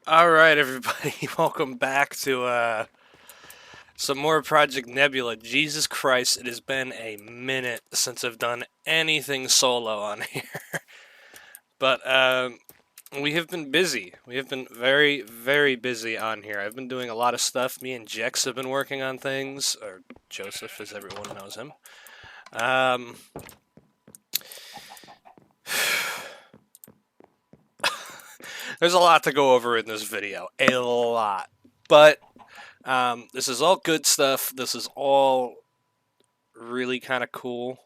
Alright, everybody, welcome back to some more Project Nebula. Jesus Christ, it has been a minute since I've done anything solo on here. But we have been busy. We have been very, very busy on here. I've been doing a lot of stuff. Me and Jex have been working on things, or Joseph, as everyone knows him. Um, there's a lot to go over in this video. A lot. But this is all good stuff. This is all really kind of cool.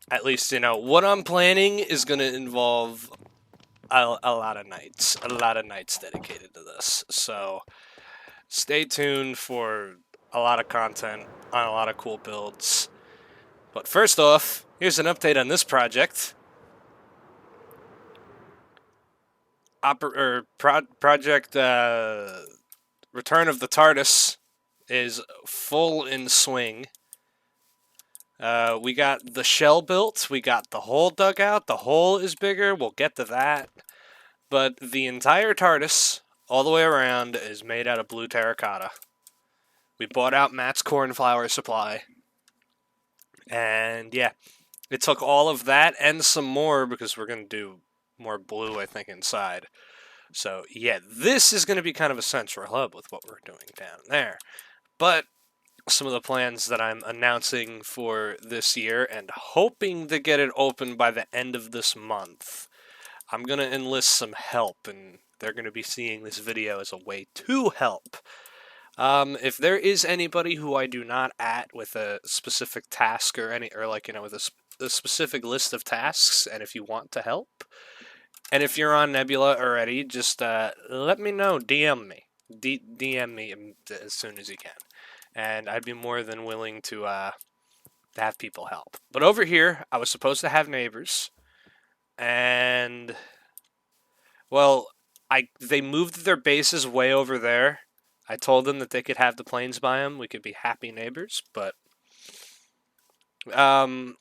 At least, what I'm planning is going to involve a lot of nights. A lot of nights dedicated to this. So stay tuned for a lot of content on a lot of cool builds. But first off, here's an update on this project. Project Return of the Tardis is full in swing. We got the shell built. We got the hole dug out. The hole is bigger. We'll get to that. But the entire TARDIS, all the way around, is made out of blue terracotta. We bought out Matt's cornflower supply. And yeah, it took all of that and some more because we're going to do more blue, I think, inside. So yeah, this is going to be kind of a central hub with what we're doing down there. But some of the plans that I'm announcing for this year and hoping to get it open by the end of this month. I'm going to enlist some help, and they're going to be seeing this video as a way to help. If there is anybody who I do not at with a specific task or with a specific list of tasks, and if you want to help, and if you're on Nebula already, just let me know. DM me. DM me as soon as you can. And I'd be more than willing to have people help. But over here, I was supposed to have neighbors, and well, they moved their bases way over there. I told them that they could have the plains biome. We could be happy neighbors, but yeah.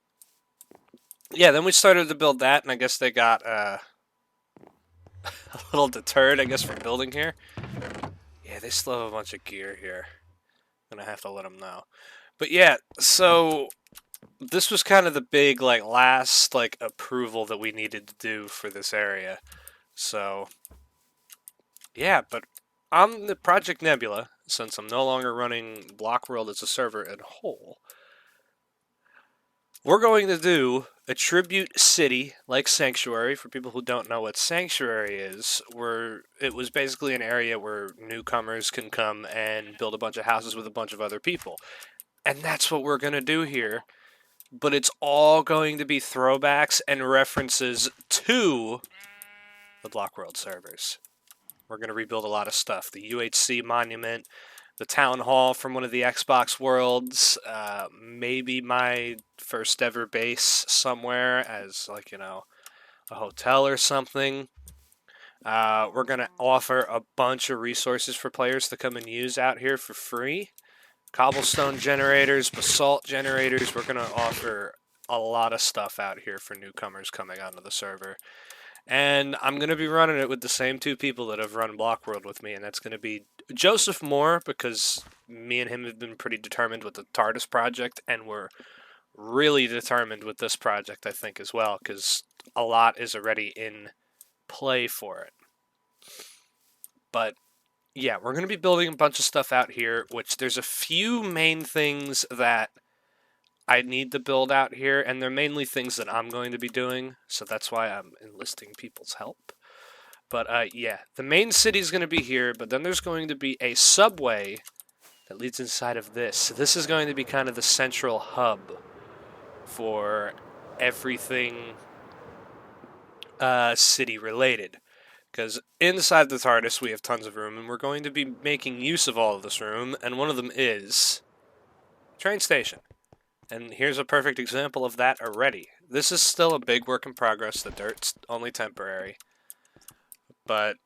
Then we started to build that, and I guess they got a little deterred, I guess, from building here. Yeah, they still have a bunch of gear here. Gonna have to let them know. But yeah, so this was kind of the big last approval that we needed to do for this area. So yeah, but on the Project Nebula, since I'm no longer running Blockworld as a server and whole, we're going to do a tribute city like Sanctuary. For people who don't know what Sanctuary is, it was basically an area where newcomers can come and build a bunch of houses with a bunch of other people. And that's what we're going to do here. But it's all going to be throwbacks and references to the Blockworld servers. We're going to rebuild a lot of stuff. The UHC monument, the town hall from one of the Xbox worlds, maybe my first ever base somewhere as a hotel or something. We're going to offer a bunch of resources for players to come and use out here for free. Cobblestone generators, basalt generators. We're going to offer a lot of stuff out here for newcomers coming onto the server. And I'm going to be running it with the same two people that have run Blockworld with me, and that's going to be Joseph Moore, because me and him have been pretty determined with the TARDIS project, and we're really determined with this project, I think, as well, because a lot is already in play for it. But yeah, we're going to be building a bunch of stuff out here, which there's a few main things that I need to build out here, and they're mainly things that I'm going to be doing, so that's why I'm enlisting people's help. But yeah, the main city is going to be here, but then there's going to be a subway that leads inside of this. So this is going to be kind of the central hub for everything city related. Because inside the TARDIS we have tons of room, and we're going to be making use of all of this room, and one of them is train station. And here's a perfect example of that already. This is still a big work in progress. The dirt's only temporary. But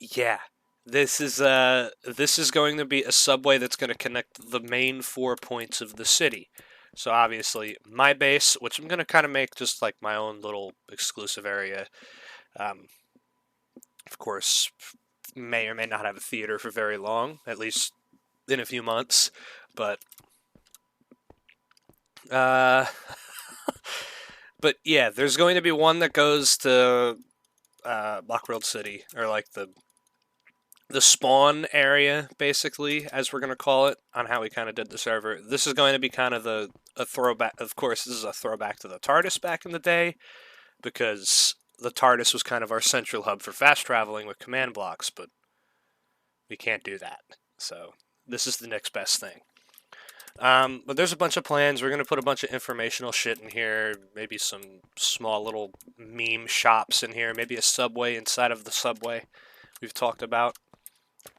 yeah, this is going to be a subway that's going to connect the main 4 points of the city. So obviously my base, which I'm going to kind of make just like my own little exclusive area. Um, of course, may or may not have a theater for very long, at least in a few months. But uh, but yeah, there's going to be one that goes to Blockworld City, or like the spawn area, basically, as we're going to call it, on how we kind of did the server. This is going to be kind of a throwback. Of course, this is a throwback to the Tardis back in the day, because the Tardis was kind of our central hub for fast traveling with command blocks, but we can't do that. So this is the next best thing. But there's a bunch of plans. We're going to put a bunch of informational shit in here, maybe some small little meme shops in here, maybe a subway inside of the subway we've talked about.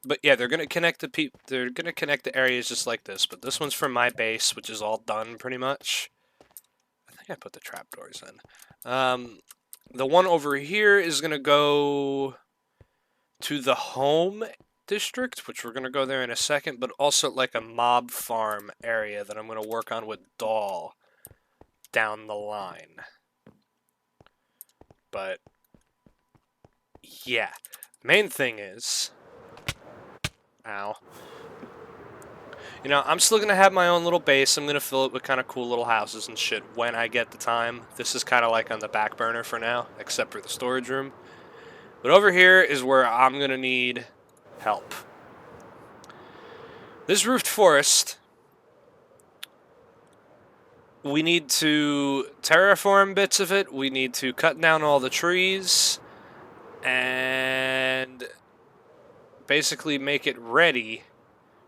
But yeah, they're gonna connect they're gonna connect the areas just like this. But this one's from my base, which is all done pretty much. I think I put the trapdoors in. The one over here is gonna go to the home district, which we're gonna go there in a second. But also like a mob farm area that I'm gonna work on with Doll down the line. But yeah, main thing is. Ow. You know, I'm still going to have my own little base. I'm going to fill it with kind of cool little houses and shit when I get the time. This is kind of like on the back burner for now, except for the storage room. But over here is where I'm going to need help. This roofed forest, we need to terraform bits of it. We need to cut down all the trees and basically make it ready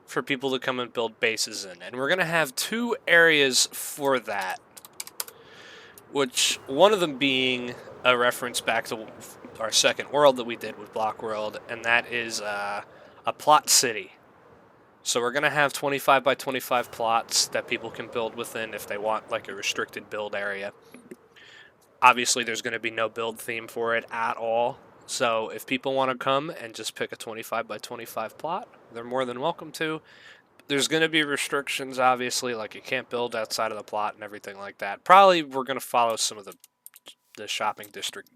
for people to come and build bases in. And we're going to have 2 areas for that, which one of them being a reference back to our second world that we did with Blockworld, and that is a plot city. So we're going to have 25 by 25 plots that people can build within if they want like a restricted build area. Obviously, there's going to be no build theme for it at all. So if people want to come and just pick a 25 by 25 plot, they're more than welcome to. There's going to be restrictions, obviously, like you can't build outside of the plot and everything like that. Probably we're going to follow some of the shopping district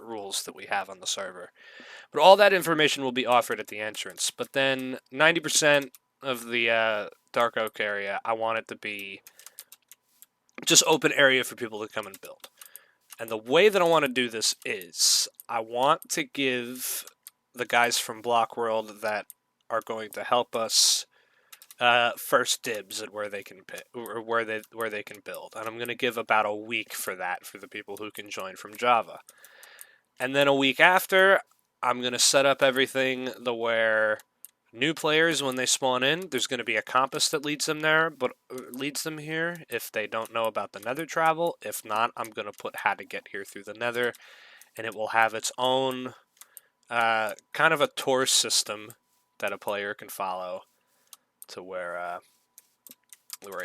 rules that we have on the server. But all that information will be offered at the entrance. But then 90% of the Dark Oak area, I want it to be just open area for people to come and build. And the way that I want to do this is I want to give the guys from Blockworld that are going to help us first dibs at where they can pick, or where they can build. And I'm going to give about a week for that for the people who can join from Java. And then a week after, I'm going to set up everything where new players, when they spawn in, there's going to be a compass that leads them there, but leads them here if they don't know about the nether travel. If not, I'm going to put how to get here through the nether, and it will have its own kind of a tour system that a player can follow to where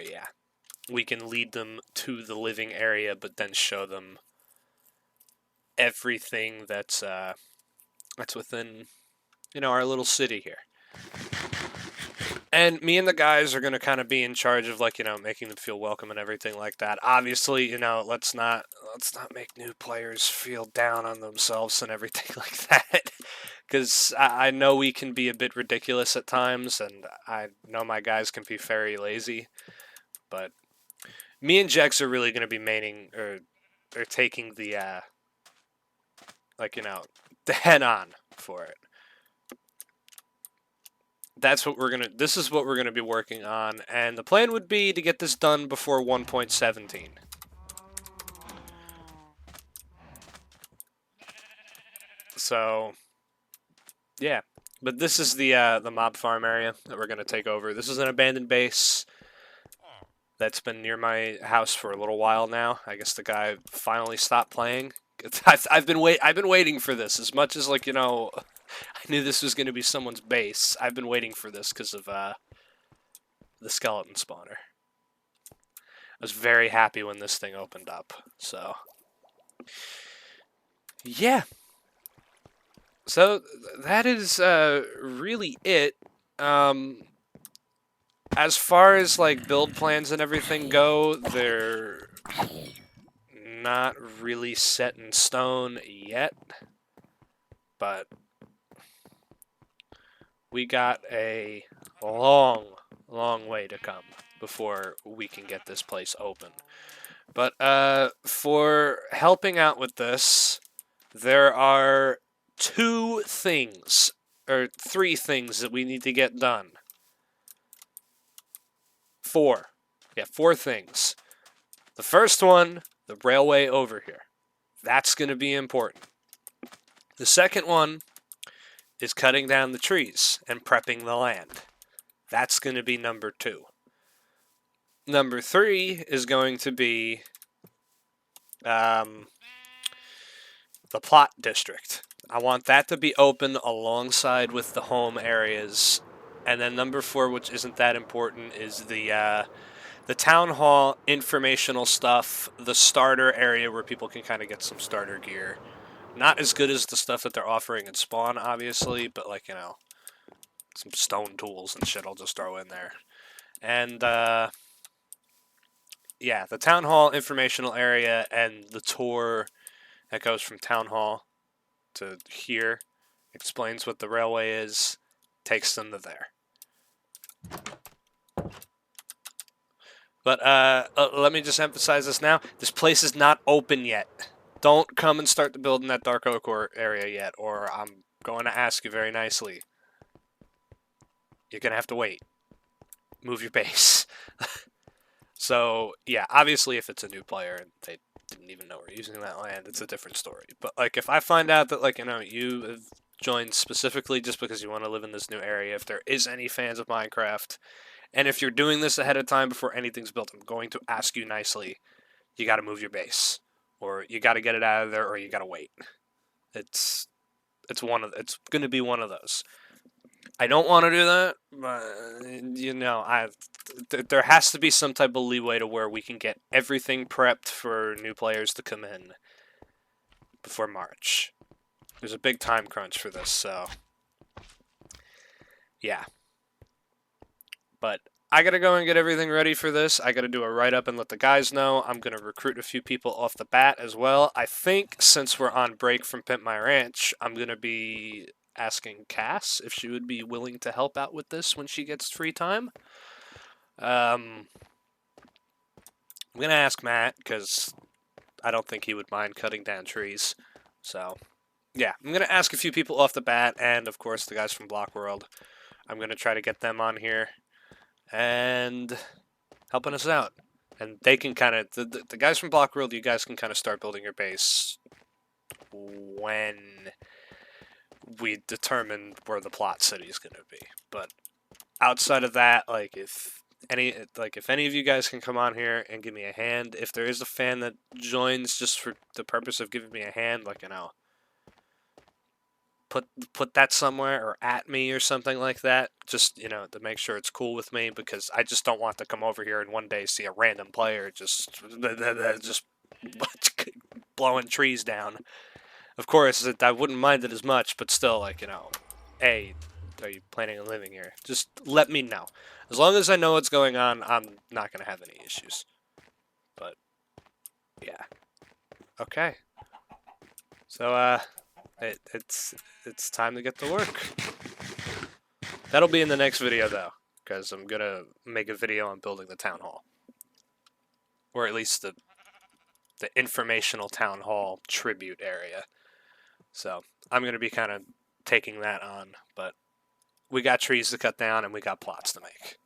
yeah, we can lead them to the living area, but then show them everything that's within, our little city here. And me and the guys are going to kind of be in charge of, like, making them feel welcome and everything like that. Obviously, let's not make new players feel down on themselves and everything like that. Because I know we can be a bit ridiculous at times, and I know my guys can be very lazy. But me and Jex are really going to be taking the, the head on for it. This is what we're gonna be working on, and the plan would be to get this done before 1.17. So, yeah. But this is the mob farm area that we're gonna take over. This is an abandoned base that's been near my house for a little while now. I guess the guy finally stopped playing. I've been waiting for this as much as I knew this was going to be someone's base. I've been waiting for this because of the skeleton spawner. I was very happy when this thing opened up. So, yeah. So that is really it. as far as like build plans and everything go, they're not really set in stone yet, but we got a long, long way to come before we can get this place open. But for helping out with this, there are two things, or three things that we need to get done. Four. Yeah, four things. The first one, the railway over here. That's going to be important. The second one is cutting down the trees and prepping the land. That's going to be number 2. Number 3 is going to be the plot district. I want that to be open alongside with the home areas. And then number 4, which isn't that important, is the town hall informational stuff, the starter area where people can kind of get some starter gear. Not as good as the stuff that they're offering in Spawn, obviously, but like, you know, some stone tools and shit I'll just throw in there. And yeah, the town hall informational area and the tour that goes from town hall to here explains what the railway is, takes them to there. But let me just emphasize this now. This place is not open yet. Don't come and start to build in that dark oak area yet, or I'm going to ask you very nicely. You're going to have to wait. Move your base. So, yeah, obviously if it's a new player and they didn't even know we're using that land, it's a different story. But, like, if I find out that, like, you know, you have joined specifically just because you want to live in this new area, if there is any fans of Minecraft, and if you're doing this ahead of time before anything's built, I'm going to ask you nicely, you got to move your base. Or you got to get it out of there, or you got to wait. It's going to be one of those. I don't want to do that, but you know, there has to be some type of leeway to where we can get everything prepped for new players to come in before March. There's a big time crunch for this, so yeah. But I gotta go and get everything ready for this. I gotta do a write-up and let the guys know. I'm gonna recruit a few people off the bat as well. I think since we're on break from Pimp My Ranch, I'm gonna be asking Cass if she would be willing to help out with this when she gets free time. I'm gonna ask Matt, because I don't think he would mind cutting down trees. So, yeah, I'm gonna ask a few people off the bat, and of course the guys from Blockworld. I'm gonna try to get them on here and helping us out. And they can kind of, the guys from Blockworld, you guys can kind of start building your base when we determine where the plot city is going to be. But outside of that, like, if any of you guys can come on here and give me a hand, if there is a fan that joins just for the purpose of giving me a hand, like, you know, put that somewhere or at me or something like that, just, you know, to make sure it's cool with me, because I just don't want to come over here and one day see a random player just blowing trees down. Of course, I wouldn't mind it as much, but still, like, you know, hey, are you planning on living here? Just let me know. As long as I know what's going on, I'm not going to have any issues. But, yeah. Okay. So, it's time to get to work. That'll be in the next video, though, because I'm going to make a video on building the town hall. Or at least the informational town hall tribute area. So, I'm going to be kind of taking that on, but we got trees to cut down and we got plots to make.